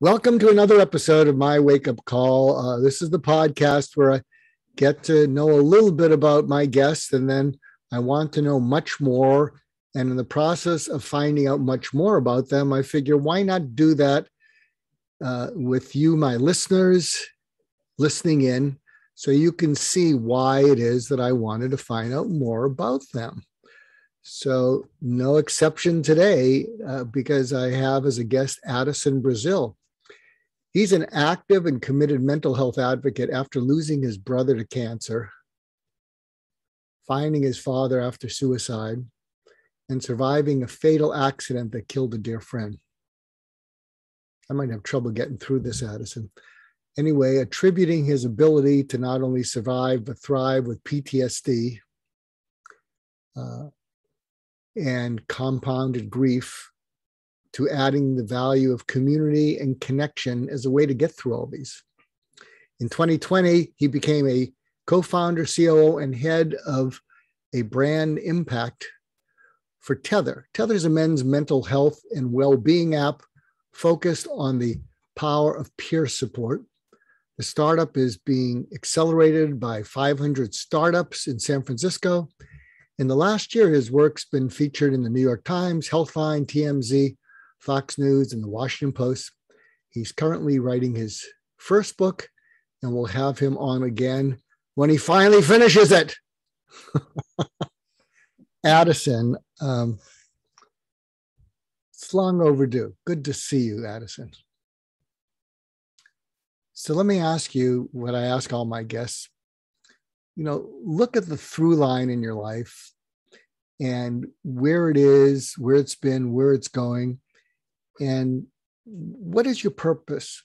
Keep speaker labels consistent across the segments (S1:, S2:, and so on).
S1: Welcome to another episode of My Wake Up Call. This is the podcast where I get to know a little bit about my guests, and then I want to know much more. And in the process of finding out much more about them, I figure why not do that with you, my listeners, listening in, so you can see why it is that I wanted to find out more about them. So no exception today, because I have as a guest Addison Brasil. He's an active and committed mental health advocate after losing his brother to cancer, finding his father after suicide, and surviving a fatal accident that killed a dear friend. I might have trouble getting through this, Addison. Anyway, attributing his ability to not only survive but thrive with PTSD and compounded grief, to adding the value of community and connection as a way to get through all these. In 2020, he became a co-founder, COO, and head of a brand impact for Tethr. Tethr is a men's mental health and well-being app focused on the power of peer support. The startup is being accelerated by 500 startups in San Francisco. In the last year, his work's been featured in the New York Times, Healthline, TMZ, Fox News, and the Washington Post. He's currently writing his first book, and we'll have him on again when he finally finishes it. Addison, it's long overdue. Good to see you, Addison. So let me ask you what I ask all my guests. Look at the through line in your life and where it is, where it's been, where it's going. And what is your purpose?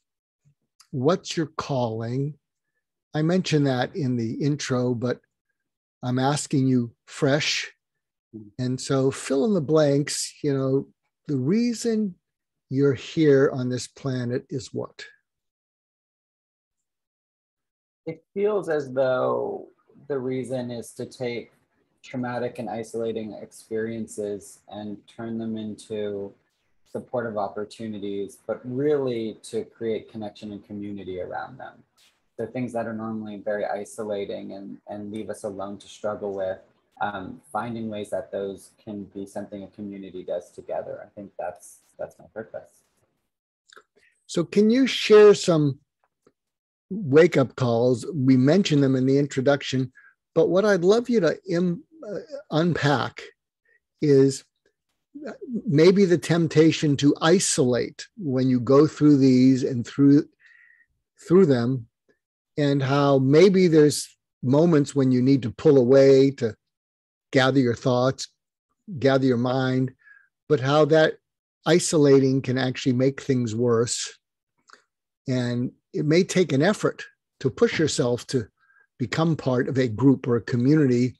S1: What's your calling? I mentioned that in the intro, but I'm asking you fresh. And so fill in the blanks. The reason you're here on this planet is what?
S2: It feels as though the reason is to take traumatic and isolating experiences and turn them into supportive opportunities, but really to create connection and community around them. So things that are normally very isolating and leave us alone to struggle with, finding ways that those can be something a community does together. I think that's my purpose.
S1: So can you share some wake-up calls? We mentioned them in the introduction, but what I'd love you to unpack is maybe the temptation to isolate when you go through these and through them, and how maybe there's moments when you need to pull away to gather your thoughts, gather your mind, but how that isolating can actually make things worse. And it may take an effort to push yourself to become part of a group or a community,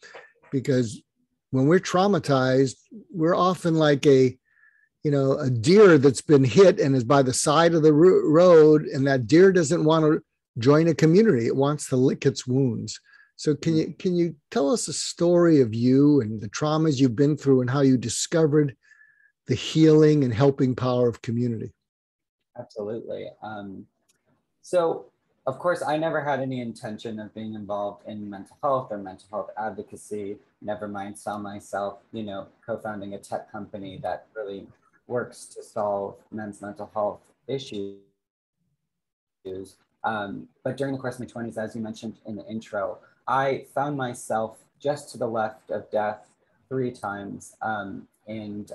S1: because when we're traumatized, we're often like a deer that's been hit and is by the side of the road, and that deer doesn't want to join a community. It wants to lick its wounds. So can you tell us a story of you and the traumas you've been through and how you discovered the healing and helping power of community?
S2: Absolutely. So of course, I never had any intention of being involved in mental health or mental health advocacy. Never mind, saw myself, co-founding a tech company that really works to solve men's mental health issues. But during the course of my 20s, as you mentioned in the intro, I found myself just to the left of death 3 times. And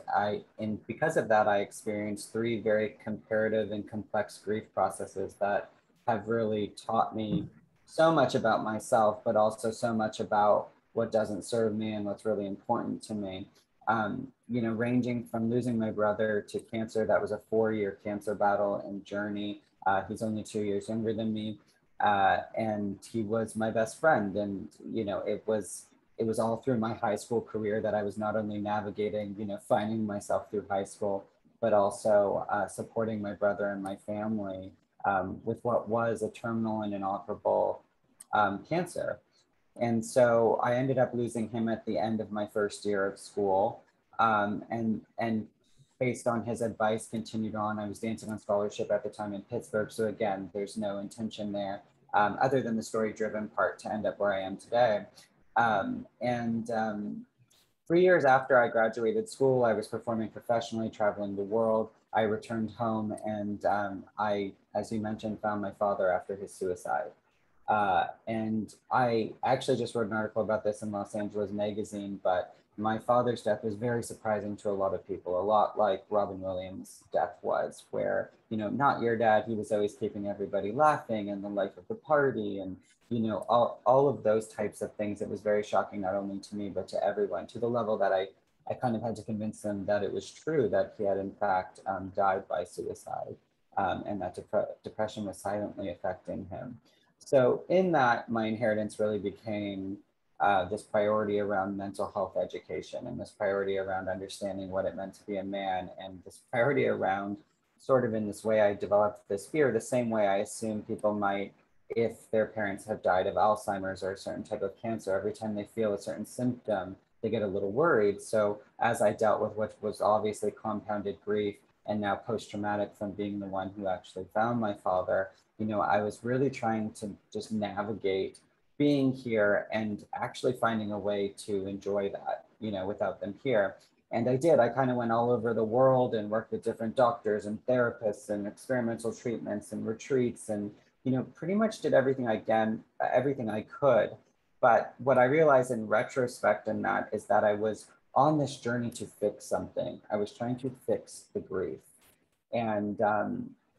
S2: because of that, I experienced 3 very comparative and complex grief processes that have really taught me so much about myself, but also so much about what doesn't serve me and what's really important to me. Ranging from losing my brother to cancer. That was a 4-year cancer battle and journey. He's only 2 years younger than me. And he was my best friend. And, it was all through my high school career that I was not only navigating, finding myself through high school, but also supporting my brother and my family with what was a terminal and inoperable cancer. And so I ended up losing him at the end of my first year of school. And based on his advice, continued on. I was dancing on scholarship at the time in Pittsburgh. So again, there's no intention there other than the story-driven part to end up where I am today. 3 years after I graduated school, I was performing professionally, traveling the world. I returned home and I, as you mentioned, found my father after his suicide. And I actually just wrote an article about this in Los Angeles Magazine, but my father's death was very surprising to a lot of people, a lot like Robin Williams' death was, where, you know, not your dad, he was always keeping everybody laughing and the life of the party and, you know, all of those types of things. It was very shocking, not only to me, but to everyone, to the level that I kind of had to convince them that it was true, that he had in fact died by suicide, and that depression was silently affecting him. So in that, my inheritance really became this priority around mental health education and this priority around understanding what it meant to be a man, and this priority around sort of in this way I developed this fear, the same way I assume people might if their parents have died of Alzheimer's or a certain type of cancer. Every time they feel a certain symptom, they get a little worried. So as I dealt with what was obviously compounded grief and now post-traumatic from being the one who actually found my father, you know, I was really trying to just navigate being here and actually finding a way to enjoy that, you know, without them here. And I did. I kind of went all over the world and worked with different doctors and therapists and experimental treatments and retreats and, you know, pretty much did everything everything I could. But what I realized in retrospect in that is that I was on this journey to fix something. I was trying to fix the grief. And,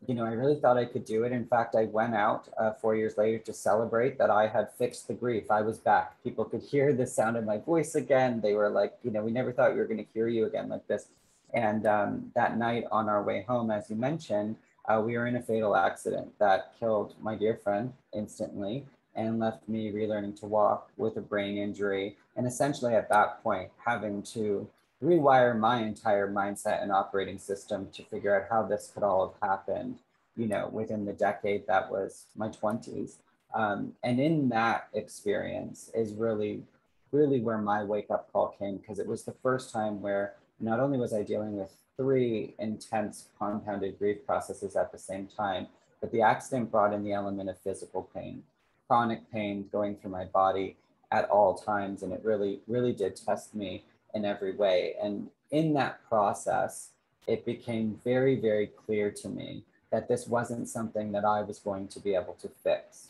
S2: you know, I really thought I could do it. In fact, I went out 4 years later to celebrate that I had fixed the grief. I was back. People could hear the sound of my voice again. They were like, you know, we never thought we were going to hear you again like this. And that night on our way home, as you mentioned, we were in a fatal accident that killed my dear friend instantly and left me relearning to walk with a brain injury. And essentially at that point, having to rewire my entire mindset and operating system to figure out how this could all have happened, you know, within the decade that was my 20s. And in that experience is really where my wake up call came, because it was the first time where not only was I dealing with 3 intense compounded grief processes at the same time, but the accident brought in the element of physical pain, chronic pain going through my body at all times. And it really did test me in every way. And in that process, it became very, very clear to me that this wasn't something that I was going to be able to fix.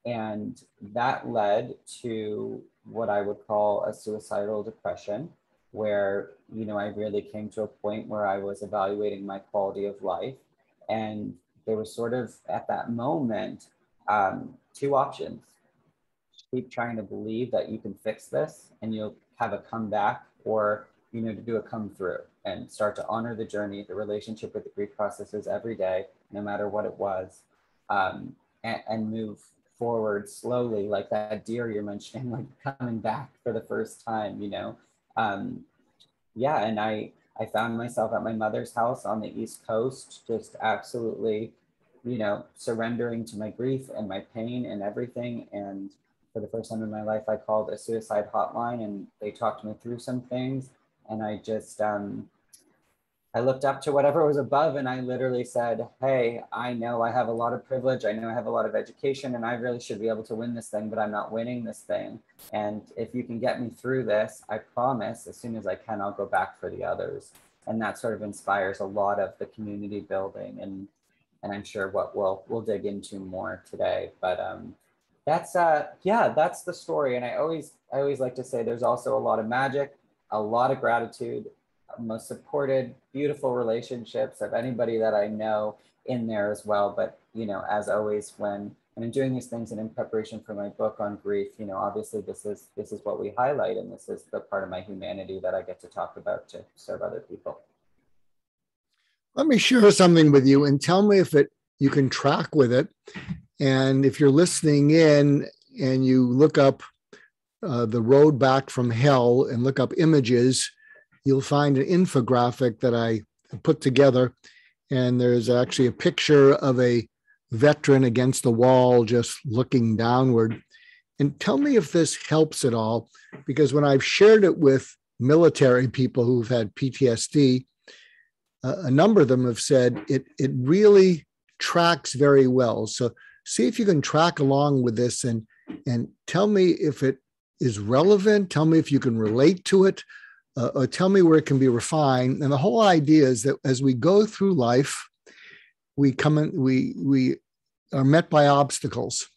S2: And that led to what I would call a suicidal depression, where, you know, I really came to a point where I was evaluating my quality of life. And there was sort of at that moment, 2 options. Keep trying to believe that you can fix this and you'll have a comeback, or, you know, to do a come through and start to honor the journey, the relationship with the grief processes every day, no matter what it was, and move forward slowly, like that deer you're mentioning, like coming back for the first time, you know. Yeah, and I found myself at my mother's house on the East Coast, just absolutely, you know, surrendering to my grief and my pain and everything. And for the first time in my life, I called a suicide hotline and they talked me through some things. And I just, I looked up to whatever was above and I literally said, hey, I know I have a lot of privilege. I know I have a lot of education and I really should be able to win this thing, but I'm not winning this thing. And if you can get me through this, I promise as soon as I can, I'll go back for the others. And that sort of inspires a lot of the community building and I'm sure what we'll dig into more today. But that's that's the story. And I always like to say there's also a lot of magic, a lot of gratitude, most supported, beautiful relationships of anybody that I know in there as well. But, you know, as always, when I'm doing these things and in preparation for my book on grief, you know, obviously this is what we highlight, and this is the part of my humanity that I get to talk about to serve other people.
S1: Let me share something with you and tell me if you can track with it. And if you're listening in and you look up the road back from hell and look up images, you'll find an infographic that I put together. And there's actually a picture of a veteran against the wall, just looking downward. And tell me if this helps at all, because when I've shared it with military people who've had PTSD, a number of them have said it really tracks very well. So see if you can track along with this and tell me if it is relevant. Tell me if you can relate to it, or tell me where it can be refined. And the whole idea is that as we go through life, we are met by obstacles,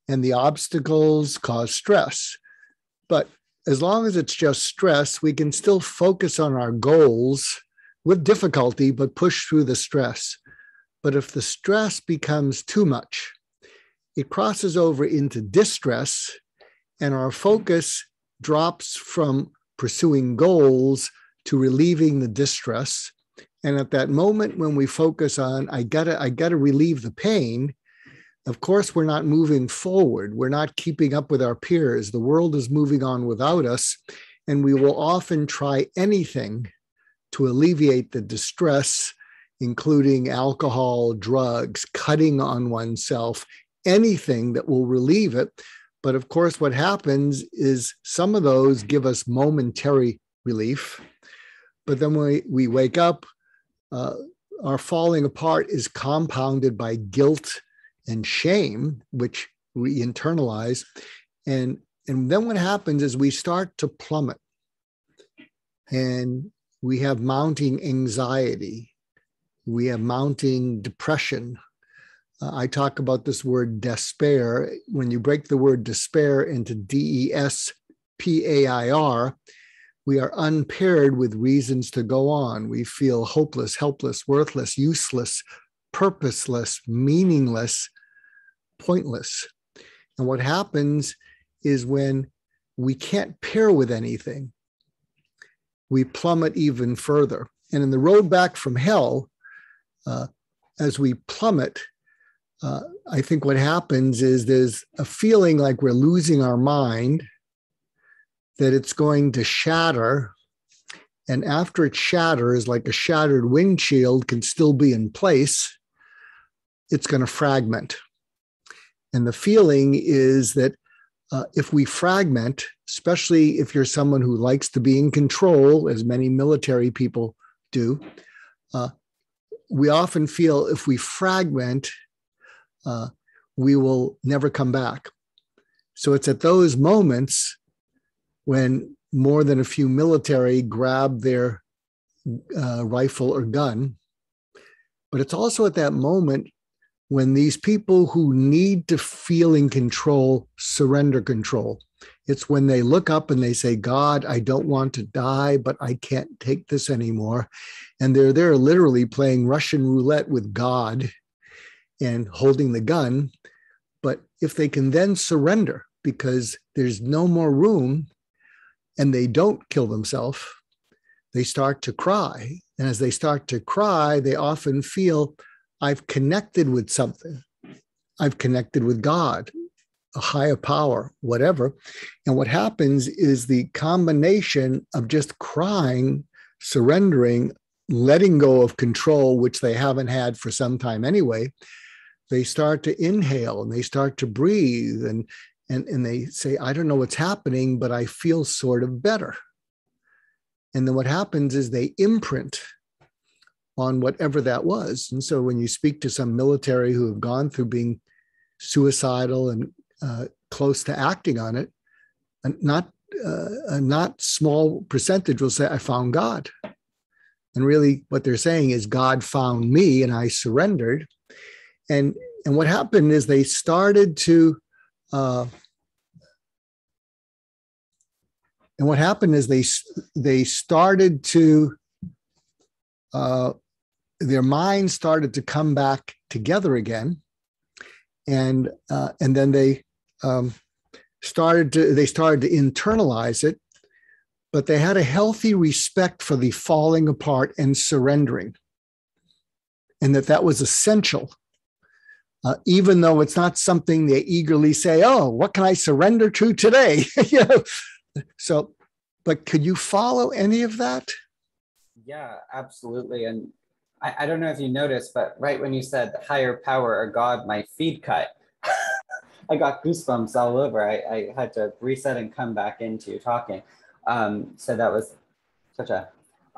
S1: and the obstacles cause stress. But as long as it's just stress, we can still focus on our goals with difficulty, but push through the stress. But if the stress becomes too much, it crosses over into distress, and our focus drops from pursuing goals to relieving the distress. And at that moment when we focus on, I gotta relieve the pain, of course, we're not moving forward. We're not keeping up with our peers. The world is moving on without us, and we will often try anything to alleviate the distress, including alcohol, drugs, cutting on oneself, anything that will relieve it. But of course, what happens is some of those give us momentary relief, but then when we wake up, our falling apart is compounded by guilt and shame, which we internalize. And then what happens is we start to plummet, and we have mounting anxiety. We have mounting depression. I talk about this word despair. When you break the word despair into DESPAIR, we are unpaired with reasons to go on. We feel hopeless, helpless, worthless, useless, purposeless, meaningless, pointless. And what happens is when we can't pair with anything, we plummet even further. And in the road back from hell, as we plummet, I think what happens is there's a feeling like we're losing our mind, that it's going to shatter. And after it shatters, like a shattered windshield can still be in place, it's going to fragment. And the feeling is that if we fragment, especially if you're someone who likes to be in control, as many military people do, we often feel if we fragment, we will never come back. So it's at those moments when more than a few military grab their rifle or gun. But it's also at that moment when these people who need to feel in control surrender control. It's when they look up and they say, God, I don't want to die, but I can't take this anymore. And they're there literally playing Russian roulette with God and holding the gun. But if they can then surrender because there's no more room, and they don't kill themselves, they start to cry. And as they start to cry, they often feel, I've connected with something. I've connected with God, a higher power, whatever. And what happens is the combination of just crying, surrendering, letting go of control, which they haven't had for some time anyway, they start to inhale and they start to breathe and they say, I don't know what's happening, but I feel sort of better. And then what happens is they imprint on whatever that was. And so when you speak to some military who have gone through being suicidal and close to acting on it, a not small percentage will say, I found God. And really what they're saying is God found me and I surrendered. And what happened is they started to their minds started to come back together again, and then they started to internalize it, but they had a healthy respect for the falling apart and surrendering, and that was essential. Even though it's not something they eagerly say, oh, what can I surrender to today? So, but could you follow any of that?
S2: Yeah, absolutely. And I don't know if you noticed, but right when you said higher power or God, my feed cut. I got goosebumps all over. I had to reset and come back into talking. So that was such a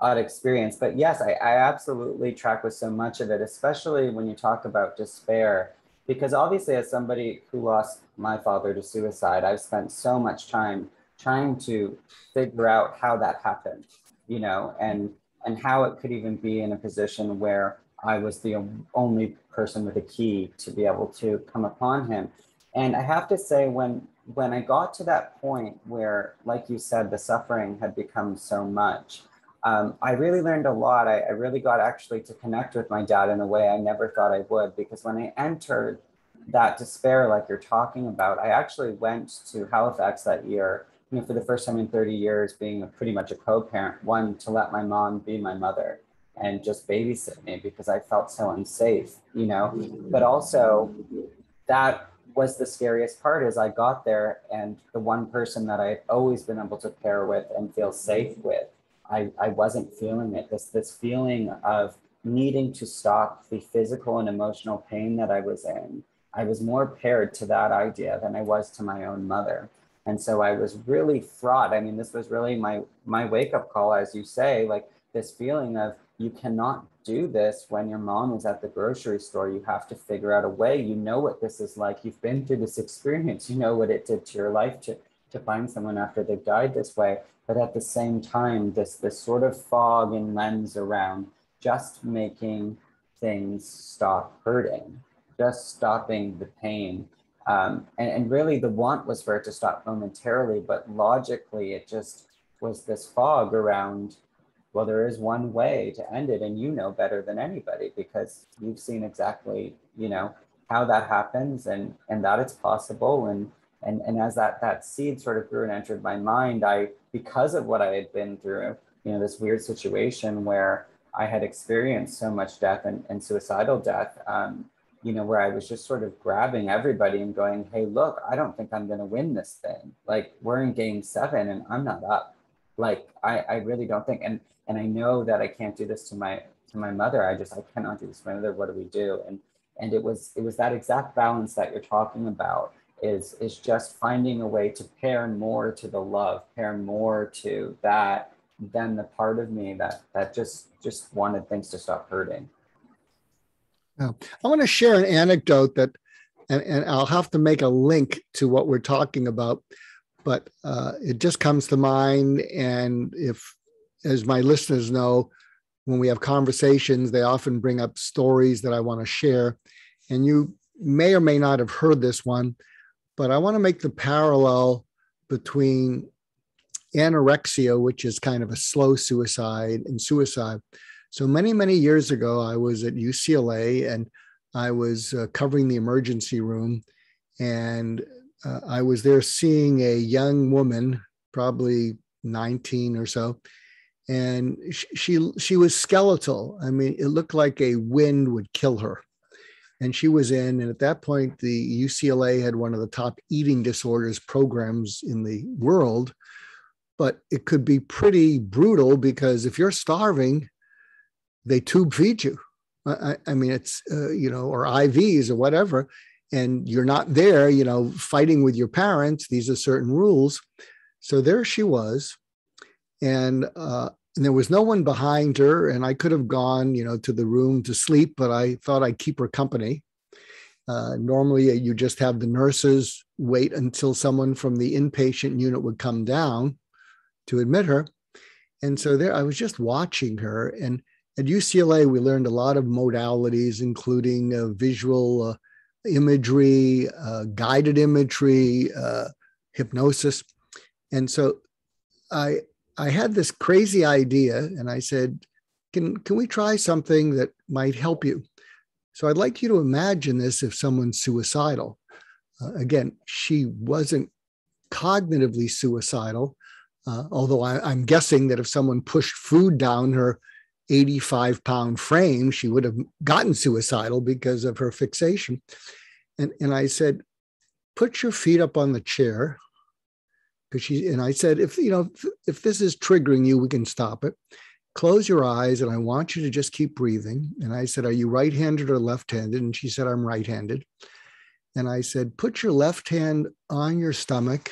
S2: odd experience. But yes, I absolutely track with so much of it, especially when you talk about despair. Because obviously, as somebody who lost my father to suicide, I've spent so much time trying to figure out how that happened, you know, and how it could even be in a position where I was the only person with a key to be able to come upon him. And I have to say, when I got to that point where, like you said, the suffering had become so much, I really learned a lot. I really got actually to connect with my dad in a way I never thought I would, because when I entered that despair, like you're talking about, I actually went to Halifax that year, you know, for the first time in 30 years, being pretty much a co-parent, one, to let my mom be my mother and just babysit me because I felt so unsafe, you know, but also that was the scariest part. Is I got there and the one person that I had always been able to pair with and feel safe with, I wasn't feeling it. This feeling of needing to stop the physical and emotional pain that I was in. I was more paired to that idea than I was to my own mother. And so I was really fraught. I mean, this was really my wake-up call, as you say, like this feeling of you cannot do this when your mom is at the grocery store. You have to figure out a way. You know what this is like. You've been through this experience. You know what it did to your life to find someone after they've died this way. But at the same time, this sort of fog and lens around just making things stop hurting, just stopping the pain. And really the want was for it to stop momentarily, but logically it just was this fog around, well, there is one way to end it, and you know better than anybody because you've seen exactly, you know, how that happens and that it's possible. And as that seed sort of grew and entered my mind, because of what I had been through, you know, this weird situation where I had experienced so much death and suicidal death, you know, where I was just sort of grabbing everybody and going, hey, look, I don't think I'm going to win this thing. Like, we're in game 7 and I'm not up. Like, I really don't think, and I know that I can't do this to my mother. I cannot do this to my mother. What do we do? And it was that exact balance that you're talking about, is just finding a way to pair more to the love, pair more to that than the part of me that just wanted things to stop hurting.
S1: Yeah. I want to share an anecdote that, and I'll have to make a link to what we're talking about, but it just comes to mind. And if, as my listeners know, when we have conversations, they often bring up stories that I want to share. And you may or may not have heard this one, but I want to make the parallel between anorexia, which is kind of a slow suicide, and suicide. So many, many years ago, I was at UCLA and I was covering the emergency room. And I was there seeing a young woman, probably 19 or so. And she was skeletal. I mean, it looked like a wind would kill her. And she was in, and at that point, the UCLA had one of the top eating disorders programs in the world. But it could be pretty brutal because if you're starving, they tube feed you. I mean, it's, you know, or IVs or whatever, and you're not there, you know, fighting with your parents. These are certain rules. So there she was. And there was no one behind her. And I could have gone, you know, to the room to sleep, but I thought I'd keep her company. Normally, you just have the nurses wait until someone from the inpatient unit would come down to admit her. And so there, I was just watching her. And at UCLA, we learned a lot of modalities, including visual imagery, guided imagery, hypnosis. And so I had this crazy idea, and I said, can we try something that might help you? So I'd like you to imagine this if someone's suicidal. Again, she wasn't cognitively suicidal, although I'm guessing that if someone pushed food down her 85-pound frame, she would have gotten suicidal because of her fixation. And I said, put your feet up on the chair. And I said, if this is triggering you, we can stop it. Close your eyes, and I want you to just keep breathing. And I said, are you right-handed or left-handed? And she said, I'm right-handed. And I said, put your left hand on your stomach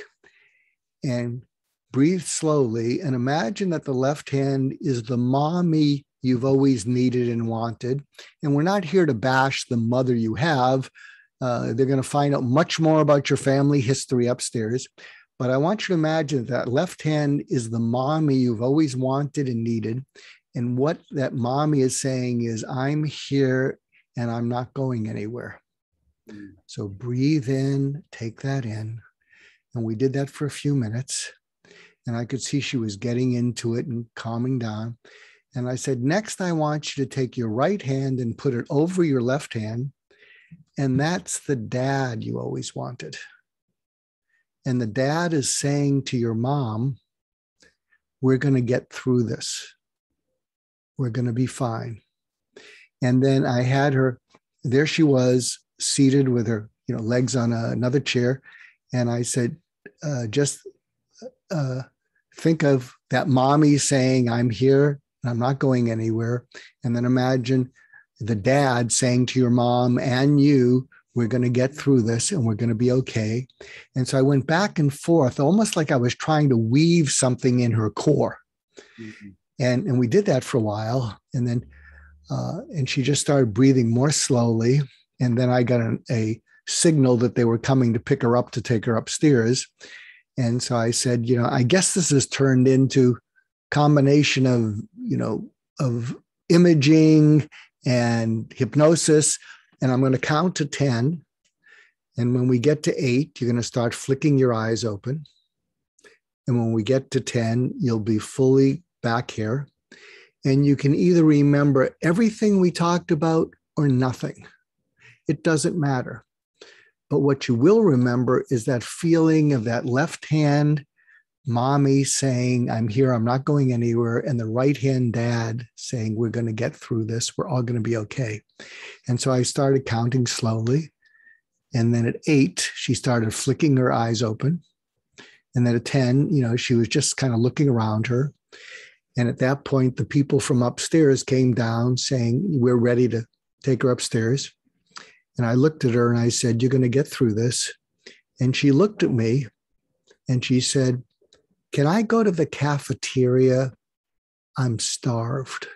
S1: and breathe slowly, and imagine that the left hand is the mommy you've always needed and wanted. And we're not here to bash the mother you have. They're going to find out much more about your family history upstairs. But I want you to imagine that left hand is the mommy you've always wanted and needed. And what that mommy is saying is, I'm here and I'm not going anywhere. So breathe in, take that in. And we did that for a few minutes. And I could see she was getting into it and calming down. And I said, next, I want you to take your right hand and put it over your left hand. And that's the dad you always wanted. And the dad is saying to your mom, we're going to get through this. We're going to be fine. And then I had her, there she was, seated with her legs on another chair. And I said, just think of that mommy saying, I'm here, and I'm not going anywhere. And then imagine the dad saying to your mom and you, we're going to get through this and we're going to be okay. And so I went back and forth, almost like I was trying to weave something in her core. Mm-hmm. And we did that for a while. And then, and she just started breathing more slowly. And then I got a signal that they were coming to pick her up to take her upstairs. And so I said, I guess this has turned into combination of, of imaging and hypnosis. And I'm going to count to 10. And when we get to 8, you're going to start flicking your eyes open. And when we get to 10, you'll be fully back here. And you can either remember everything we talked about or nothing. It doesn't matter. But what you will remember is that feeling of that left hand mommy saying, I'm here, I'm not going anywhere. And the right hand dad saying, we're going to get through this. We're all going to be okay. And so I started counting slowly. And then at 8, she started flicking her eyes open. And then at 10, she was just kind of looking around her. And at that point, the people from upstairs came down saying, we're ready to take her upstairs. And I looked at her and I said, you're going to get through this. And she looked at me and she said, can I go to the cafeteria? I'm starved.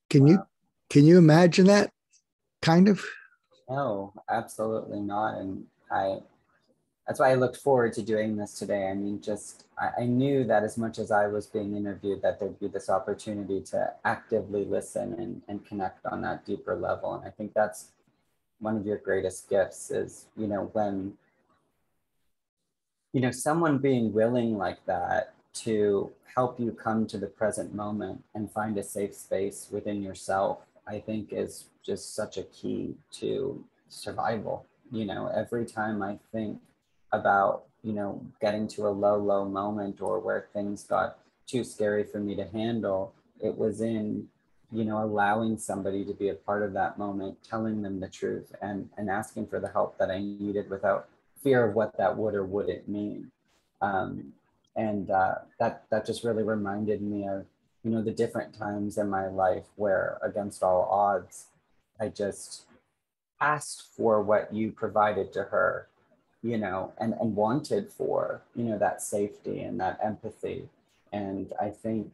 S1: Can you imagine that kind of?
S2: No, absolutely not. And that's why I looked forward to doing this today. I mean, I knew that as much as I was being interviewed, that there'd be this opportunity to actively listen and connect on that deeper level. And I think that's one of your greatest gifts is, when, someone being willing like that to help you come to the present moment and find a safe space within yourself, I think is just such a key to survival. Every time I think about, getting to a low moment or where things got too scary for me to handle, it was in, allowing somebody to be a part of that moment, telling them the truth and asking for the help that I needed without fear of what that would or wouldn't mean. That just really reminded me of, the different times in my life where against all odds, I just asked for what you provided to her, and wanted for, that safety and that empathy. And I think,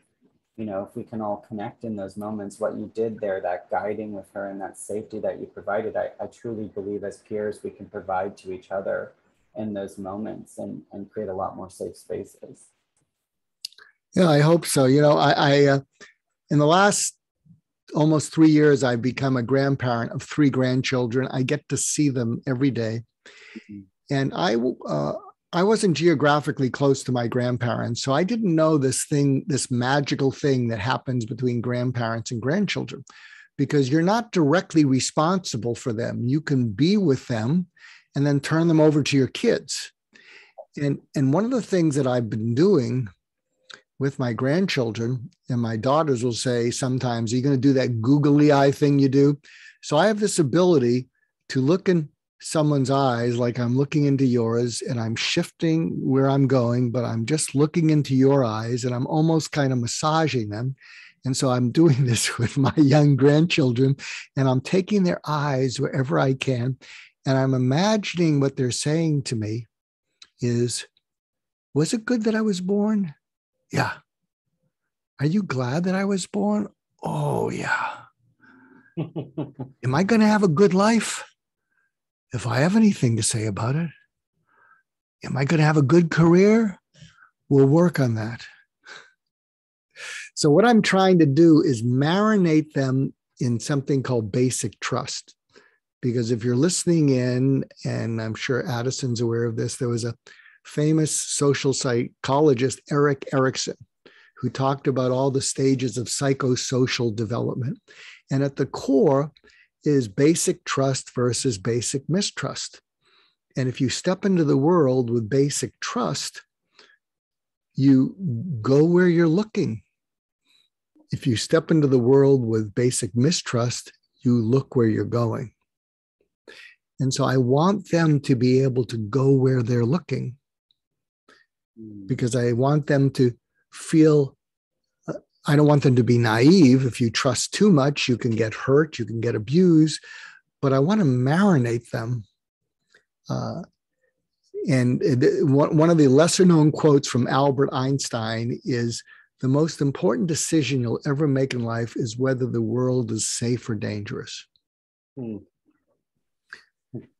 S2: if we can all connect in those moments, what you did there, that guiding with her and that safety that you provided, I truly believe as peers, we can provide to each other in those moments and create a lot more safe spaces.
S1: Yeah, I hope so. I in the last almost 3 years, I've become a grandparent of 3 grandchildren. I get to see them every day. Mm-hmm. And I wasn't geographically close to my grandparents, so I didn't know this magical thing that happens between grandparents and grandchildren, because you're not directly responsible for them. You can be with them and then turn them over to your kids. And one of the things that I've been doing with my grandchildren, and my daughters will say sometimes, are you going to do that googly eye thing you do? So I have this ability to look in someone's eyes like I'm looking into yours, and I'm shifting where I'm going, but I'm just looking into your eyes and I'm almost kind of massaging them. And so I'm doing this with my young grandchildren, and I'm taking their eyes wherever I can. And I'm imagining what they're saying to me is, was it good that I was born? Yeah. Are you glad that I was born? Oh, yeah. Am I going to have a good life? If I have anything to say about it, am I going to have a good career? We'll work on that. So what I'm trying to do is marinate them in something called basic trust. Because if you're listening in, and I'm sure Addison's aware of this, there was a famous social psychologist, Erik Erikson, who talked about all the stages of psychosocial development. And at the core is basic trust versus basic mistrust. And if you step into the world with basic trust, you go where you're looking. If you step into the world with basic mistrust, you look where you're going. And so I want them to be able to go where they're looking, because I want them to feel, I don't want them to be naive. If you trust too much, you can get hurt, you can get abused, but I want to marinate them. And one of the lesser known quotes from Albert Einstein is, the most important decision you'll ever make in life is whether the world is safe or dangerous.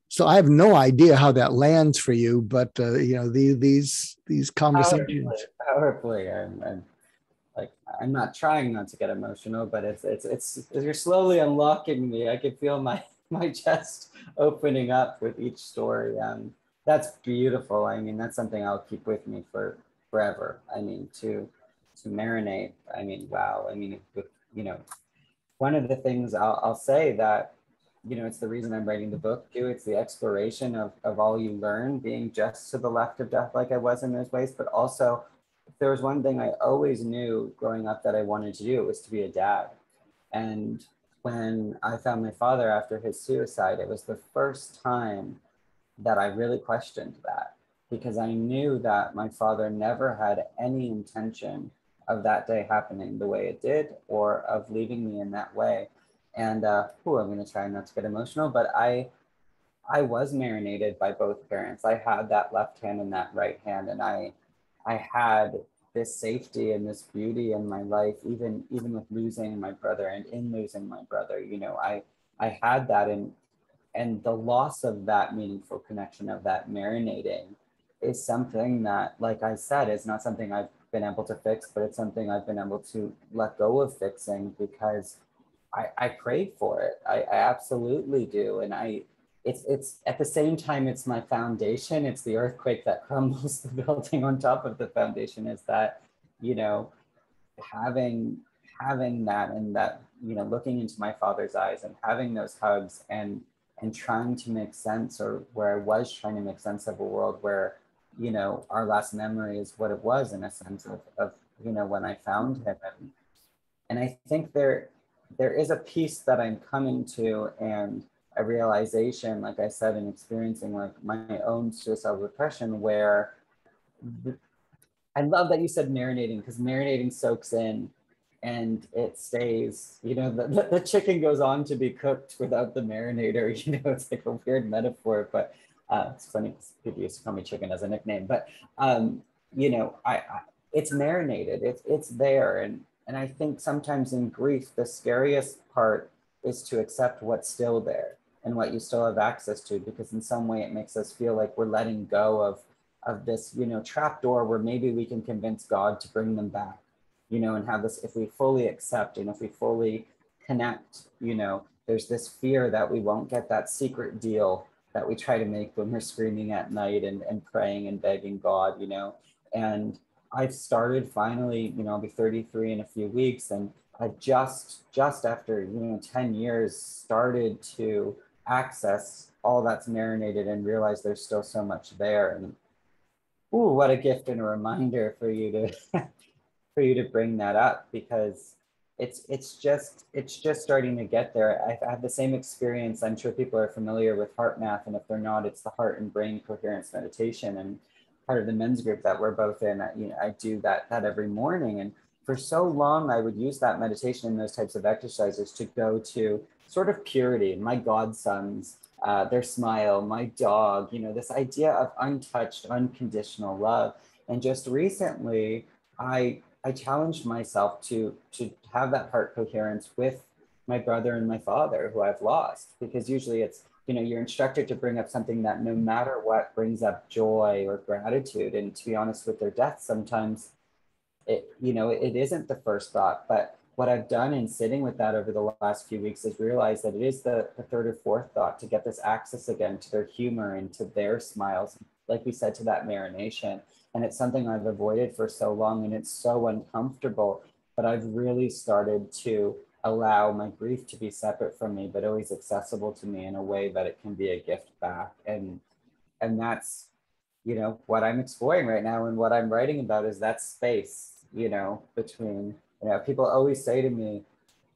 S1: So I have no idea how that lands for you, but these conversations.
S2: Powerfully. I'm not trying not to get emotional, but it's you're slowly unlocking me. I can feel my chest opening up with each story. That's beautiful. I mean, that's something I'll keep with me for forever. I mean, to marinate. I mean, wow. I mean, one of the things I'll say that, it's the reason I'm writing the book too. It's the exploration of all you learn, being just to the left of death, like I was in those ways. But also, if there was one thing I always knew growing up that I wanted to do, it was to be a dad. And when I found my father after his suicide, it was the first time that I really questioned that, because I knew that my father never had any intention of that day happening the way it did, or of leaving me in that way. And I'm going to try not to get emotional, but I was marinated by both parents. I had that left hand and that right hand, and I had this safety and this beauty in my life, even with losing my brother, and in losing my brother, I had that, and the loss of that meaningful connection, of that marinating, is something that, like I said, is not something I've been able to fix, but it's something I've been able to let go of fixing, because I crave for it. I absolutely do. And it's at the same time, it's my foundation. It's the earthquake that crumbles the building on top of the foundation, is that, having that, and that, looking into my father's eyes and having those hugs, and trying to make sense, or where I was trying to make sense of a world where, our last memory is what it was, in a sense of when I found him. And I think there is a piece that I'm coming to, and a realization, like I said, in experiencing like my own suicidal depression, where I love that you said marinating, because marinating soaks in and it stays. The chicken goes on to be cooked without the marinator. It's like a weird metaphor, but it's funny because people used to call me chicken as a nickname. But it's marinated. It's there, and I think sometimes in grief, the scariest part is to accept what's still there and what you still have access to, because in some way it makes us feel like we're letting go of this, trapdoor where maybe we can convince God to bring them back, and have this, if we fully accept and if we fully connect, there's this fear that we won't get that secret deal that we try to make when we're screaming at night and praying and begging God, and I've started finally, I'll be 33 in a few weeks, and I've just after, 10 years started to access all that's marinated and realize there's still so much there. And ooh, what a gift and a reminder for you to bring that up, because it's just starting to get there. I've had the same experience. I'm sure people are familiar with heart math, and if they're not, it's the heart and brain coherence meditation. And part of the men's group that we're both in, I do that every morning. And for so long, I would use that meditation and those types of exercises to go to sort of purity. My godsons their smile, my dog, you know, this idea of untouched, unconditional love. And just recently, I challenged myself to have that heart coherence with my brother and my father, who I've lost, because usually it's, you know, you're instructed to bring up something that no matter what brings up joy or gratitude. And to be honest, with their death, sometimes it, you know, it isn't the first thought. But what I've done in sitting with that over the last few weeks is realize that it is the third or fourth thought, to get this access again to their humor and to their smiles, like we said, to that marination. And it's something I've avoided for so long, and it's so uncomfortable. But I've really started to allow my grief to be separate from me, but always accessible to me in a way that it can be a gift back. And that's, you know, what I'm exploring right now, and what I'm writing about is that space, you know, between, you know, people always say to me,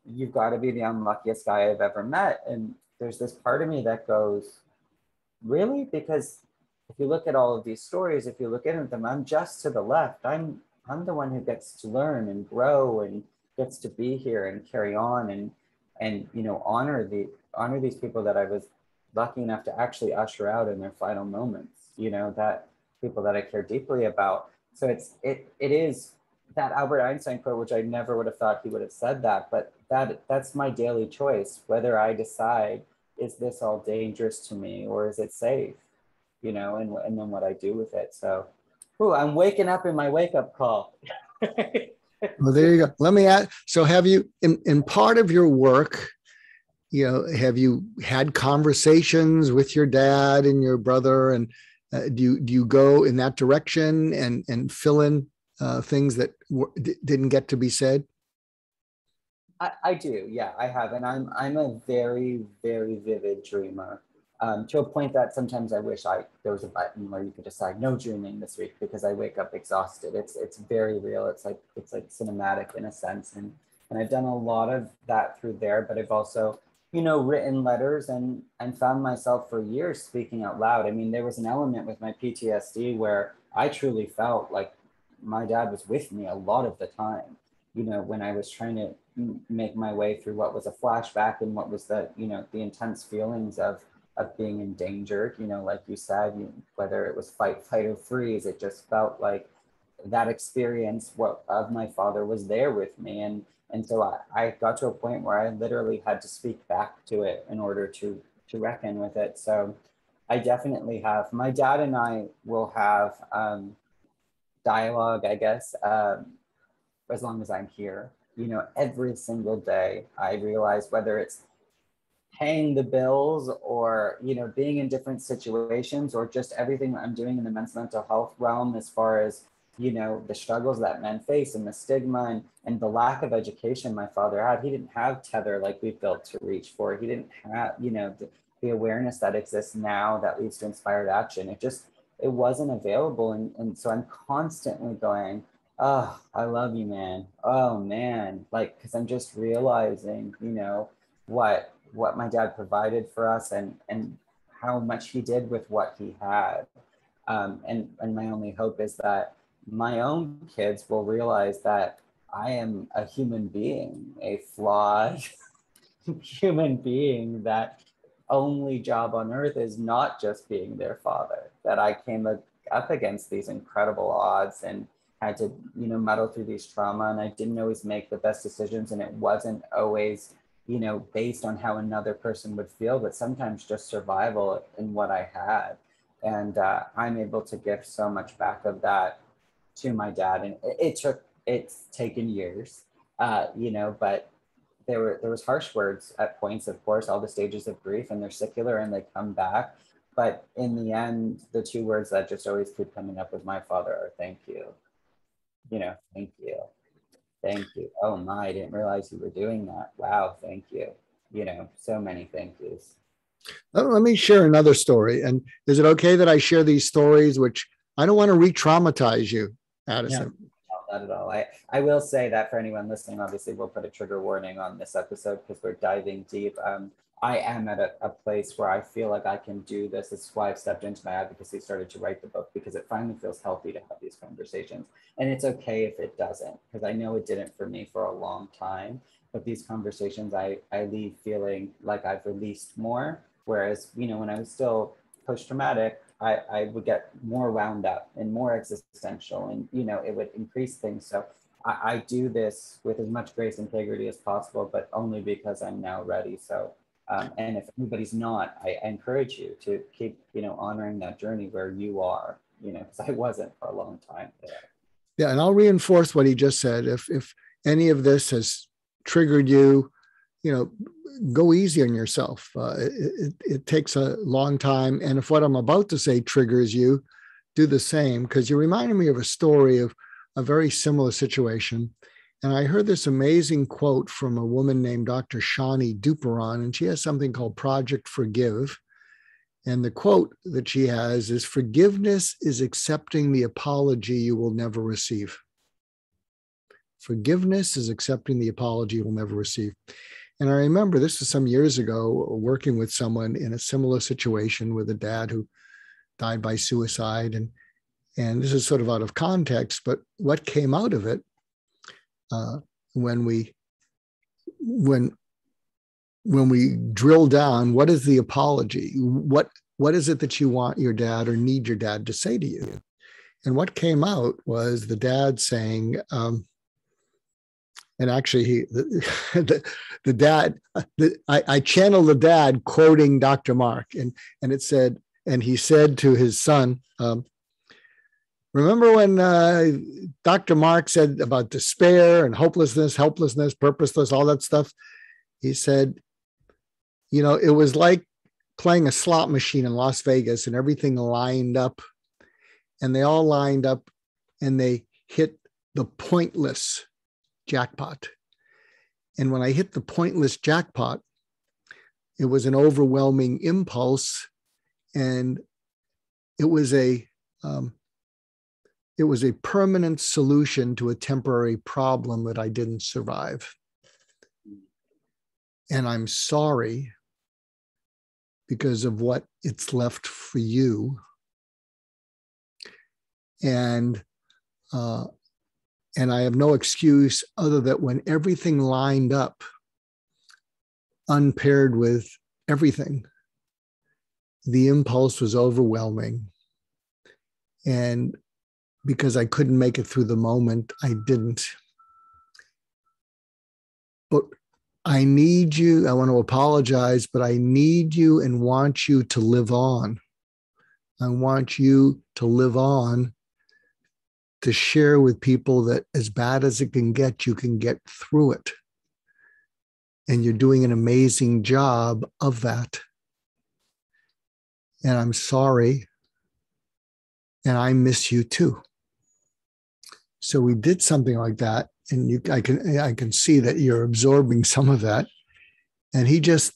S2: you've got to be the unluckiest guy I've ever met. And there's this part of me that goes, really? Because if you look at all of these stories, if you look at them, I'm just to the left. I'm the one who gets to learn and grow and gets to be here and carry on and you know, honor these people that I was lucky enough to actually usher out in their final moments, you know, that people that I care deeply about. So it is that Albert Einstein quote, which I never would have thought he would have said that, but that's my daily choice, whether I decide, is this all dangerous to me or is it safe, you know, and then what I do with it. So, ooh, I'm waking up in my wake up call.
S1: Well, there you go. Let me ask. So, have you, in part of your work, you know, have you had conversations with your dad and your brother, and do you go in that direction and fill in things that didn't get to be said?
S2: I do, yeah, I have, and I'm a very, very vivid dreamer, to a point that sometimes I wish there was a button where you could decide no dreaming this week, because I wake up exhausted. It's very real. It's like cinematic in a sense, and I've done a lot of that through there. But I've also, you know, written letters and found myself for years speaking out loud. I mean, there was an element with my PTSD where I truly felt like my dad was with me a lot of the time, you know, when I was trying to make my way through what was a flashback and what was the, you know, the intense feelings of being endangered, you know, like you said, whether it was fight, flight, or freeze, it just felt like that experience of my father was there with me. And so I got to a point where I literally had to speak back to it in order to reckon with it. So I definitely have. My dad and I will have dialogue, I guess, as long as I'm here. You know, every single day I realize, whether it's paying the bills or, you know, being in different situations, or just everything that I'm doing in the mental health realm, as far as, you know, the struggles that men face and the stigma and the lack of education my father had. He didn't have tether like we've built to reach for. He didn't have, you know, the awareness that exists now that leads to inspired action. It wasn't available. And so I'm constantly going, oh, I love you, man. Oh man. Like, cause I'm just realizing, you know, what my dad provided for us and how much he did with what he had. And my only hope is that my own kids will realize that I am a human being, a flawed human being, that only job on earth is not just being their father, that I came up against these incredible odds and had to, you know, muddle through these trauma, and I didn't always make the best decisions, and it wasn't always, you know, based on how another person would feel, but sometimes just survival in what I had. And I'm able to give so much back of that to my dad. And it's taken years, you know, but there was harsh words at points, of course, all the stages of grief, and they're secular and they come back. But in the end, the two words that just always keep coming up with my father are thank you. You know, thank you. Thank you. Oh my, I didn't realize you were doing that. Wow, thank you. You know, so many thank yous.
S1: Let me share another story. And is it okay that I share these stories, which I don't want to re-traumatize you,
S2: No,
S1: Addison?
S2: not at all. I will say that for anyone listening, obviously we'll put a trigger warning on this episode because we're diving deep. I am at a place where I feel like I can do this. This is why I've stepped into my advocacy, started to write the book, because it finally feels healthy to have these conversations. And it's okay if it doesn't, because I know it didn't for me for a long time. But these conversations, I leave feeling like I've released more, Whereas, you know, when I was still post-traumatic, I would get more wound up and more existential, and, you know, it would increase things. So I do this with as much grace and integrity as possible, but only because I'm now ready. So, and if anybody's not, I encourage you to keep, you know, honoring that journey where you are, you know, because I wasn't for a long time there.
S1: Yeah, and I'll reinforce what he just said. If any of this has triggered you, you know, go easy on yourself. It takes a long time. And if what I'm about to say triggers you, do the same, because you reminded me of a story of a very similar situation. And I heard this amazing quote from a woman named Dr. Shani Duperon, and she has something called Project Forgive. And the quote that she has is, "Forgiveness is accepting the apology you will never receive." Forgiveness is accepting the apology you will never receive. And I remember this was some years ago, working with someone in a similar situation with a dad who died by suicide. And this is sort of out of context, but what came out of it when we drill down, what is the apology? What is it that you want your dad or need your dad to say to you? And what came out was the dad saying, and actually, the dad, I channeled the dad quoting Dr. Mark, and it said, and he said to his son, remember when Dr. Mark said about despair and hopelessness, helplessness, purposeless, all that stuff? He said, you know, it was like playing a slot machine in Las Vegas, and everything lined up, and they all lined up, and they hit the pointless jackpot. And when I hit the pointless jackpot, it was an overwhelming impulse, and it was a permanent solution to a temporary problem that I didn't survive. And I'm sorry because of what it's left for you. And I have no excuse other than when everything lined up, unpaired with everything, the impulse was overwhelming. And because I couldn't make it through the moment, I didn't. But I need you. I want to apologize, but I need you and want you to live on. I want you to live on, to share with people that as bad as it can get, you can get through it. And you're doing an amazing job of that. And I'm sorry. And I miss you too. So we did something like that. And I can see that you're absorbing some of that. And he just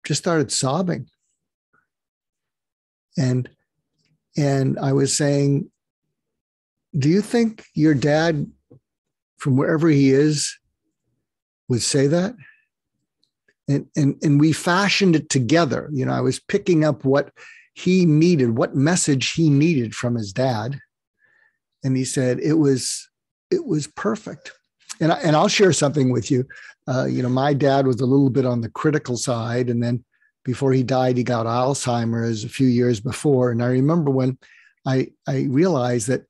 S1: started sobbing. And I was saying, do you think your dad, from wherever he is, would say that? And we fashioned it together. You know, I was picking up what he needed, what message he needed from his dad. And he said, it was perfect. And I'll share something with you. You know, my dad was a little bit on the critical side. And then before he died, he got Alzheimer's a few years before. And I remember when I realized that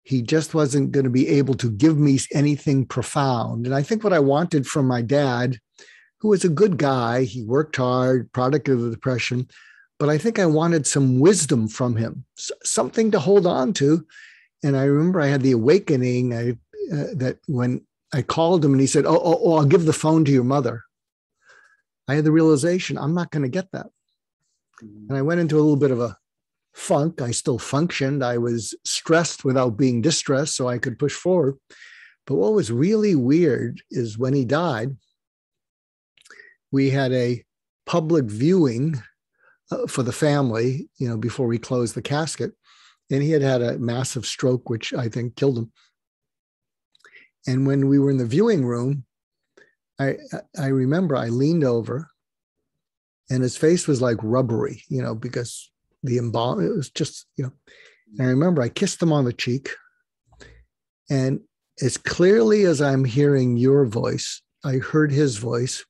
S1: he just wasn't going to be able to give me anything profound. And I think what I wanted from my dad, who was a good guy, he worked hard, product of the Depression, but I think I wanted some wisdom from him, something to hold on to. And I remember I had the awakening that when I called him and he said, oh, I'll give the phone to your mother. I had the realization, I'm not going to get that. And I went into a little bit of a funk. I still functioned. I was stressed without being distressed, so I could push forward. But what was really weird is when he died, we had a public viewing for the family, you know, before we closed the casket. And he had had a massive stroke, which I think killed him. And when we were in the viewing room, I remember I leaned over and his face was like rubbery, you know, because the embalm, it was just, you know, and I remember I kissed him on the cheek. And as clearly as I'm hearing your voice, I heard his voice.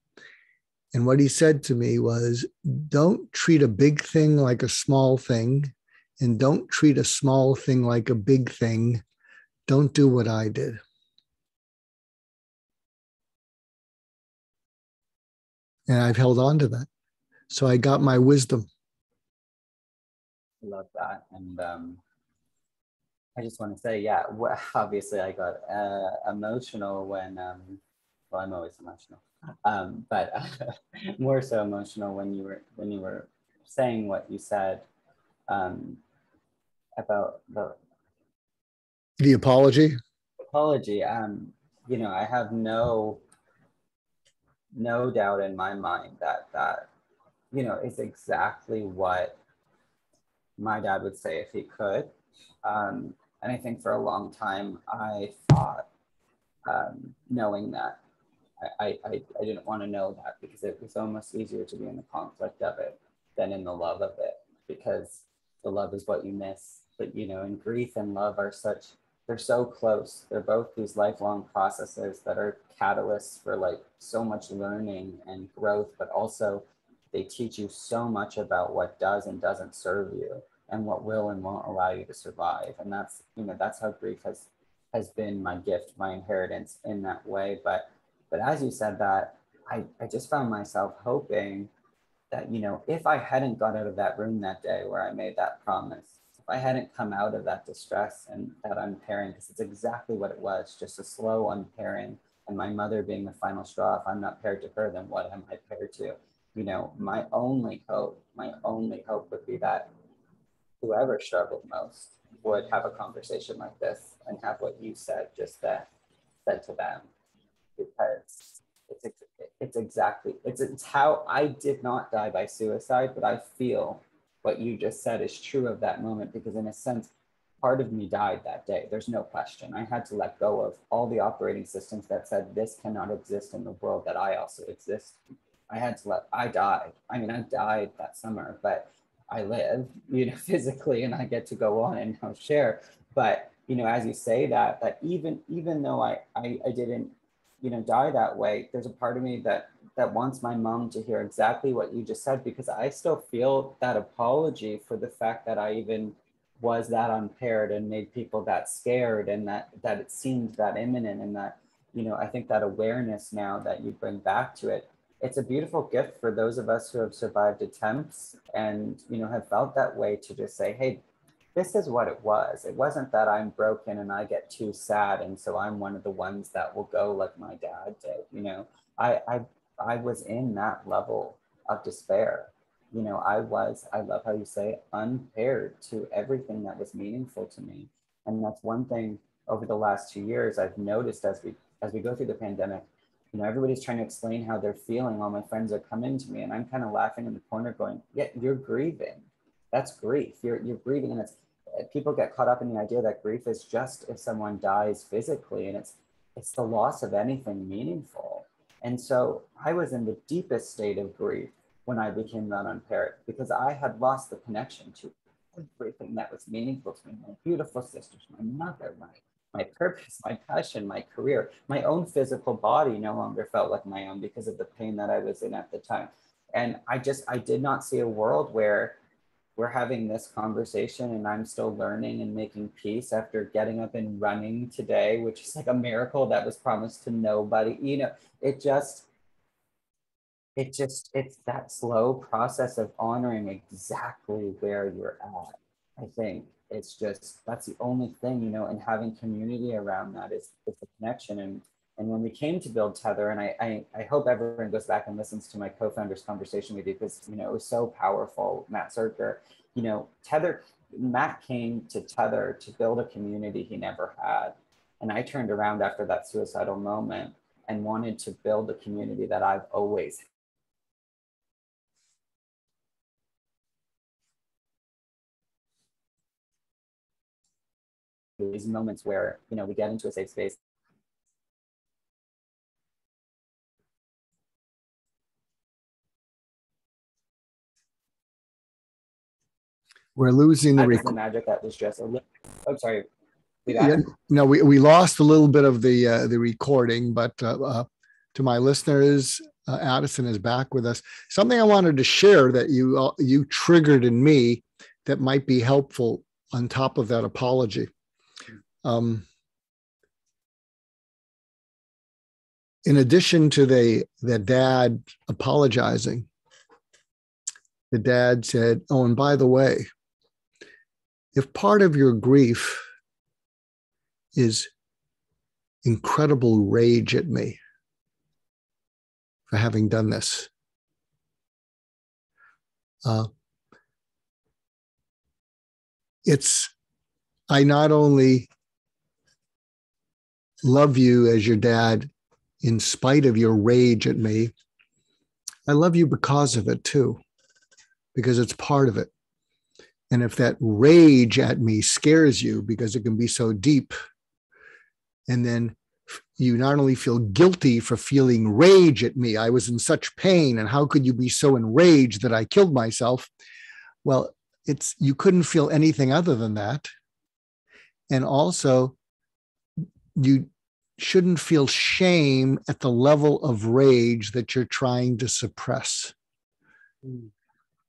S1: And what he said to me was, don't treat a big thing like a small thing, and don't treat a small thing like a big thing. Don't do what I did. And I've held on to that. So I got my wisdom.
S2: I love that. And I just want to say, yeah, obviously I got emotional when, well, I'm always emotional, but more so emotional when you were saying what you said about
S1: The apology.
S2: apology. You know, I have no doubt in my mind that you know is exactly what my dad would say if he could. And I think for a long time I thought, knowing that I didn't want to know that, because it was almost easier to be in the conflict of it than in the love of it, because the love is what you miss. But you know, and grief and love are such, they're so close. They're both these lifelong processes that are catalysts for like so much learning and growth, but also they teach you so much about what does and doesn't serve you and what will and won't allow you to survive. And that's, you know, that's how grief has been my gift, my inheritance in that way. But as you said that, I just found myself hoping that, you know, if I hadn't got out of that room that day where I made that promise, if I hadn't come out of that distress and that unpairing, because it's exactly what it was, just a slow unpairing, and my mother being the final straw, if I'm not paired to her, then what am I paired to? You know, my only hope would be that whoever struggled most would have a conversation like this and have what you said just said to them, because it's how I did not die by suicide, but I feel what you just said is true of that moment, because in a sense, part of me died that day. There's no question. I had to let go of all the operating systems that said this cannot exist in the world that I also exist. I died. I mean, I died that summer, but I live, you know, physically, and I get to go on and now share. But, you know, as you say that even though I didn't, you know, die that way, there's a part of me that wants my mom to hear exactly what you just said, because I still feel that apology for the fact that I even was that unpaired and made people that scared, and that it seemed that imminent. And that, you know, I think that awareness now that you bring back to it, it's a beautiful gift for those of us who have survived attempts and, you know, have felt that way, to just say, hey, this is what it was. It wasn't that I'm broken and I get too sad, and so I'm one of the ones that will go like my dad did. You know, I was in that level of despair. You know, I love how you say unpaired to everything that was meaningful to me. And that's one thing over the last 2 years I've noticed as we go through the pandemic. You know, everybody's trying to explain how they're feeling. All my friends are coming to me and I'm kind of laughing in the corner going, yeah, you're grieving. That's grief. You're grieving. And it's, people get caught up in the idea that grief is just if someone dies physically, and it's the loss of anything meaningful. And so I was in the deepest state of grief when I became that unpaired, because I had lost the connection to everything that was meaningful to me. My beautiful sisters, my mother, my purpose, my passion, my career, my own physical body no longer felt like my own because of the pain that I was in at the time. And I did not see a world where we're having this conversation and I'm still learning and making peace after getting up and running today, which is like a miracle that was promised to nobody. You know, it's that slow process of honoring exactly where you're at. I think it's just, that's the only thing, you know, and having community around that is the connection. And when we came to build Tether, and I hope everyone goes back and listens to my co-founder's conversation with you, because, you know, it was so powerful, Matt Zerker. You know, Matt came to Tether to build a community he never had. And I turned around after that suicidal moment and wanted to build a community that I've always had. These moments where, you know, we get into a safe space.
S1: We're losing the
S2: The magic that was just a little. Oh, sorry.
S1: Yeah, no, we lost a little bit of the recording, but to my listeners, Addison is back with us. Something I wanted to share that you triggered in me that might be helpful on top of that apology. In addition to the dad apologizing, the dad said, "Oh, and by the way, if part of your grief is incredible rage at me for having done this, I not only love you as your dad in spite of your rage at me, I love you because of it too, because it's part of it. And if that rage at me scares you because it can be so deep, and then you not only feel guilty for feeling rage at me, I was in such pain, and how could you be so enraged that I killed myself?" Well, you couldn't feel anything other than that. And also, you shouldn't feel shame at the level of rage that you're trying to suppress.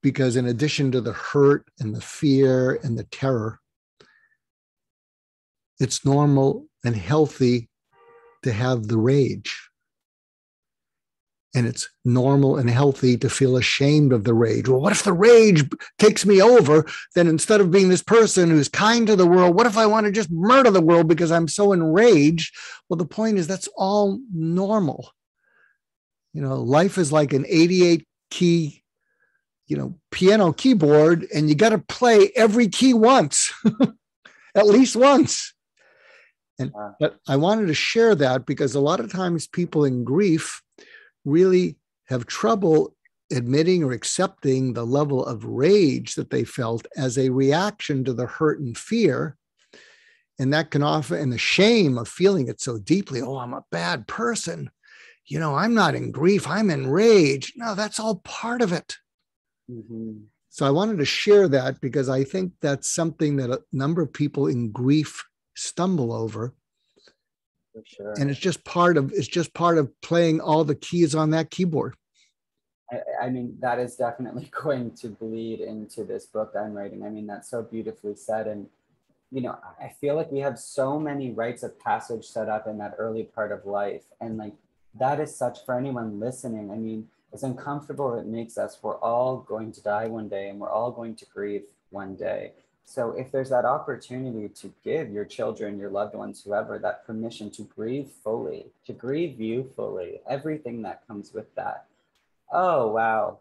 S1: Because in addition to the hurt and the fear and the terror, it's normal and healthy to have the rage. And it's normal and healthy to feel ashamed of the rage. Well, what if the rage takes me over? Then instead of being this person who's kind to the world, what if I want to just murder the world because I'm so enraged? Well, the point is that's all normal. Life is like an 88 key, piano keyboard, and you got to play every key once, at least once. But I wanted to share that because a lot of times people in grief really have trouble admitting or accepting the level of rage that they felt as a reaction to the hurt and fear. And that can often, and the shame of feeling it so deeply. Oh, I'm a bad person. I'm not in grief, I'm in rage. No, that's all part of it. Mm-hmm. So I wanted to share that because I think that's something that a number of people in grief stumble over.
S2: For sure.
S1: And it's just part of playing all the keys on that keyboard.
S2: I mean, that is definitely going to bleed into this book I'm writing. I mean, that's so beautifully said. And, I feel like we have so many rites of passage set up in that early part of life. And like, that is such, for anyone listening, I mean, as uncomfortable as it makes us, we're all going to die one day and we're all going to grieve one day. So if there's that opportunity to give your children, your loved ones, whoever, that permission to grieve fully, to grieve you fully, everything that comes with that. Oh, wow.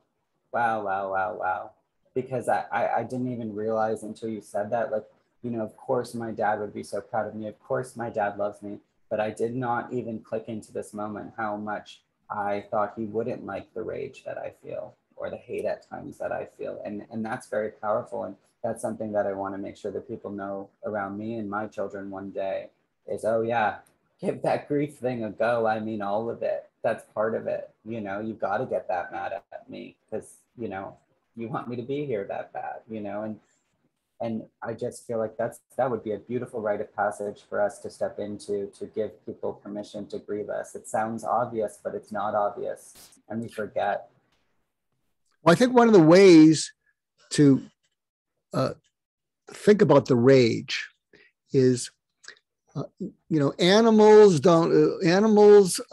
S2: Wow, wow, wow, wow. Because I didn't even realize until you said that, like, of course my dad would be so proud of me. Of course my dad loves me. But I did not even click into this moment how much I thought he wouldn't like the rage that I feel or the hate at times that I feel. And that's very powerful. And that's something that I want to make sure that people know around me and my children one day is, oh yeah, give that grief thing a go. I mean, all of it. That's part of it. You've got to get that mad at me because, you want me to be here that bad, and I just feel like that would be a beautiful rite of passage for us to step into, to give people permission to grieve us. It sounds obvious, but it's not obvious, and we forget.
S1: Well, I think one of the ways to think about the rage is, animals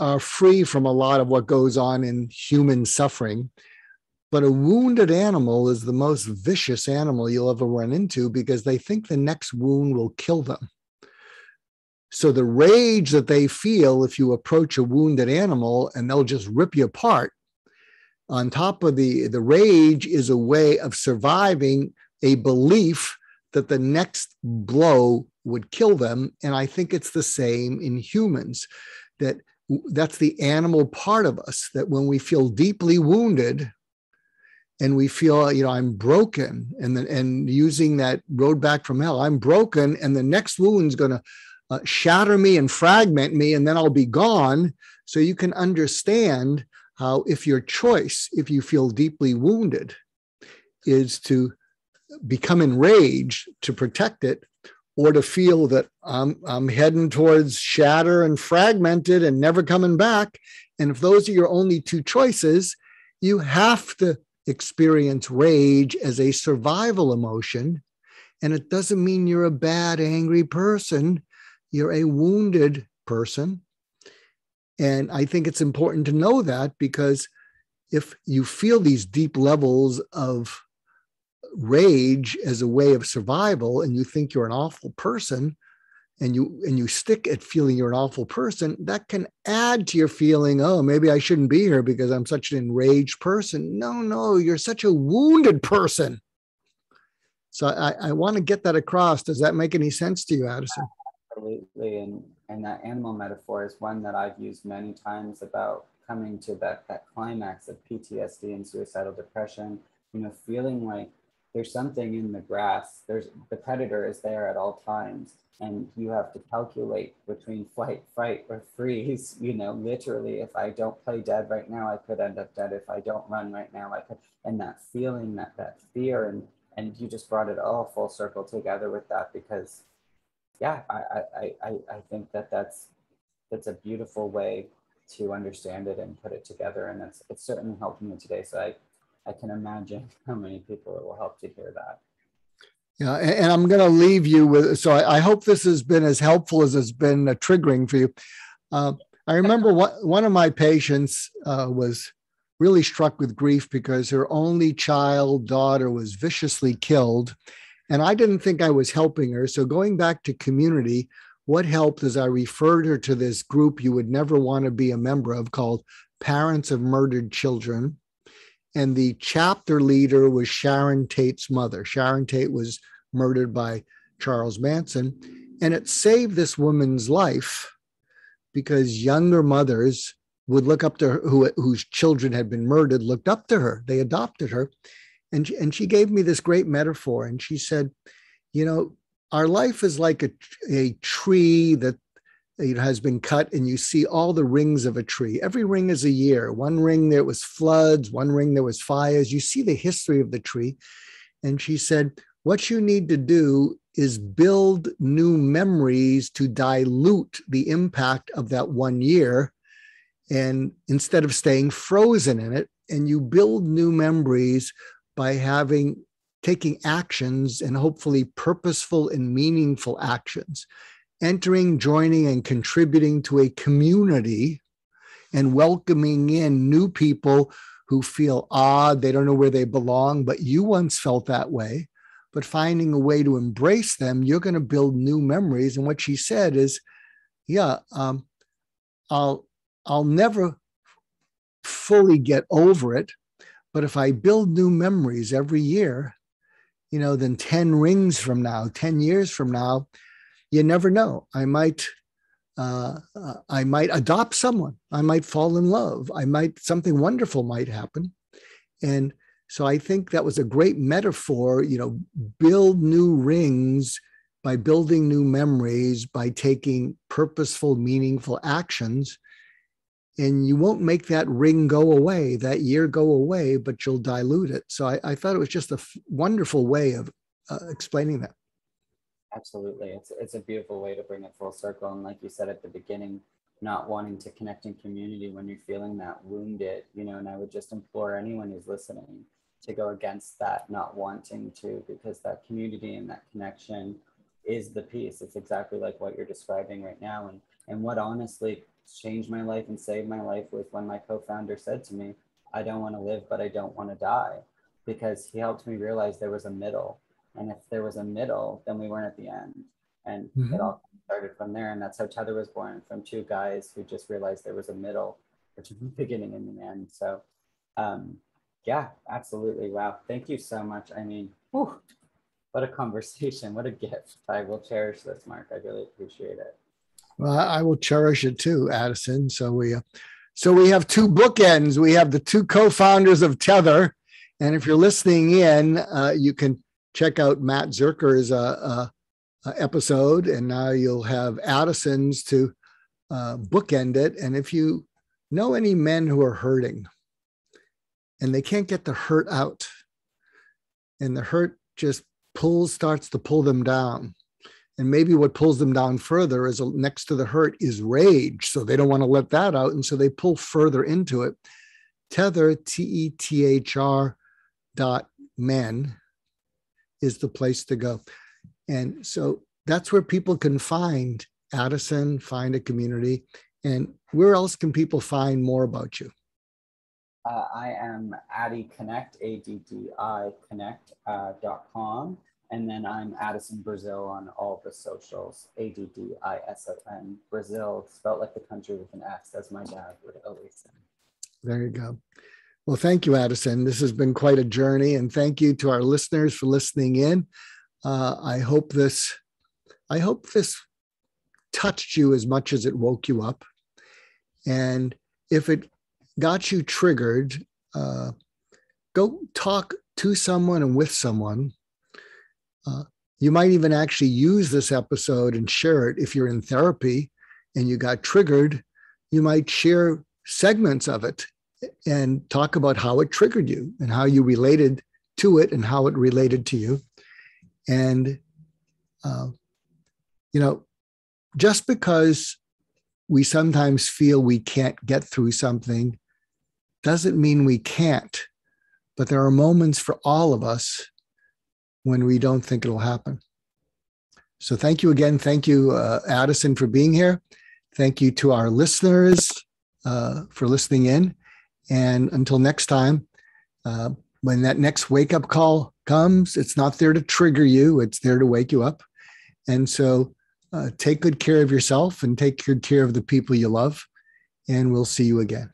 S1: are free from a lot of what goes on in human suffering. But a wounded animal is the most vicious animal you'll ever run into because they think the next wound will kill them. So the rage that they feel if you approach a wounded animal and they'll just rip you apart, on top of the rage is a way of surviving a belief that the next blow would kill them. And I think it's the same in humans, that's the animal part of us, that when we feel deeply wounded, and we feel, I'm broken, and using that road back from hell, I'm broken, and the next wound's going to shatter me and fragment me, and then I'll be gone. So you can understand how if your choice, if you feel deeply wounded, is to become enraged to protect it, or to feel that I'm heading towards shatter and fragmented and never coming back. And if those are your only two choices, you have to experience rage as a survival emotion. And it doesn't mean you're a bad, angry person. You're a wounded person. And I think it's important to know that, because if you feel these deep levels of rage as a way of survival, and you think you're an awful person, and you stick at feeling you're an awful person, that can add to your feeling, oh, maybe I shouldn't be here because I'm such an enraged person. No, you're such a wounded person. So I want to get that across. Does that make any sense to you, Addison?
S2: Absolutely. And that animal metaphor is one that I've used many times about coming to that climax of PTSD and suicidal depression, feeling like there's something in the grass. The predator is there at all times. And you have to calculate between flight, fight, or freeze. Literally, if I don't play dead right now, I could end up dead. If I don't run right now, I could. And that feeling, that fear, and you just brought it all full circle together with that, because, yeah, I think that's a beautiful way to understand it and put it together, and it's certainly helped me today. So I can imagine how many people it will help to hear that.
S1: Yeah, and I'm going to leave you with, so I hope this has been as helpful as it's been triggering for you. I remember one of my patients was really struck with grief because her only child daughter was viciously killed. And I didn't think I was helping her. So going back to community, what helped is I referred her to this group you would never want to be a member of, called Parents of Murdered Children. And the chapter leader was Sharon Tate's mother. Sharon Tate was murdered by Charles Manson. And it saved this woman's life because younger mothers would look up to her, whose children had been murdered, looked up to her. They adopted her. And she gave me this great metaphor. And she said, our life is like a tree that has been cut, and you see all the rings of a tree. Every ring is a year. One ring there was floods, one ring there was fires. You see the history of the tree. And she said, what you need to do is build new memories to dilute the impact of that one year. And instead of staying frozen in it, and you build new memories by taking actions, and hopefully purposeful and meaningful actions, entering, joining, and contributing to a community, and welcoming in new people who feel odd, they don't know where they belong, but you once felt that way. But finding a way to embrace them, you're going to build new memories. And what she said is, I'll never fully get over it, but if I build new memories every year, then 10 rings from now, 10 years from now, you never know. I might adopt someone. I might fall in love. Something wonderful might happen. And so I think that was a great metaphor, build new rings by building new memories, by taking purposeful, meaningful actions. And you won't make that ring go away, that year go away, but you'll dilute it. So I thought it was just a wonderful way of explaining that.
S2: Absolutely. It's a beautiful way to bring it full circle. And like you said at the beginning, not wanting to connect in community when you're feeling that wounded, and I would just implore anyone who's listening to go against that, not wanting to, because that community and that connection is the piece. It's exactly like what you're describing right now. And what honestly changed my life and saved my life was when my co-founder said to me, I don't want to live, but I don't want to die, because he helped me realize there was a middle. And if there was a middle, then we weren't at the end. And it all started from there. And that's how Tether was born, from two guys who just realized there was a middle, which is the beginning and the end. So yeah, absolutely. Wow. Thank you so much. I mean, whew, what a conversation. What a gift. I will cherish this, Mark. I really appreciate it.
S1: Well, I will cherish it too, Addison. So we have two bookends. We have the two co-founders of Tether. And if you're listening in, you can check out Matt Zerker's episode, and now you'll have Addison's to bookend it. And if you know any men who are hurting and they can't get the hurt out, and the hurt just starts to pull them down, And maybe what pulls them down further is next to the hurt is rage. So they don't want to let that out. And so they pull further into it. Tethr, TETHR.men is the place to go. And so that's where people can find Addison, find a community. And where else can people find more about you?
S2: I am Addi Connect, ADDI Connect.com. And then I'm Addison Brasil on all the socials, ADDISON, Brazil, spelled like the country with an S, as my dad would always say.
S1: There you go. Well, thank you, Addison. This has been quite a journey. And thank you to our listeners for listening in. I hope this touched you as much as it woke you up. And if it got you triggered, go talk to someone and with someone. You might even actually use this episode and share it. If you're in therapy and you got triggered, you might share segments of it and talk about how it triggered you and how you related to it and how it related to you. And, just because we sometimes feel we can't get through something doesn't mean we can't. But there are moments for all of us when we don't think it'll happen. So thank you again. Thank you, Addison, for being here. Thank you to our listeners for listening in. And until next time, when that next wake-up call comes, it's not there to trigger you. It's there to wake you up. And so take good care of yourself and take good care of the people you love. And we'll see you again.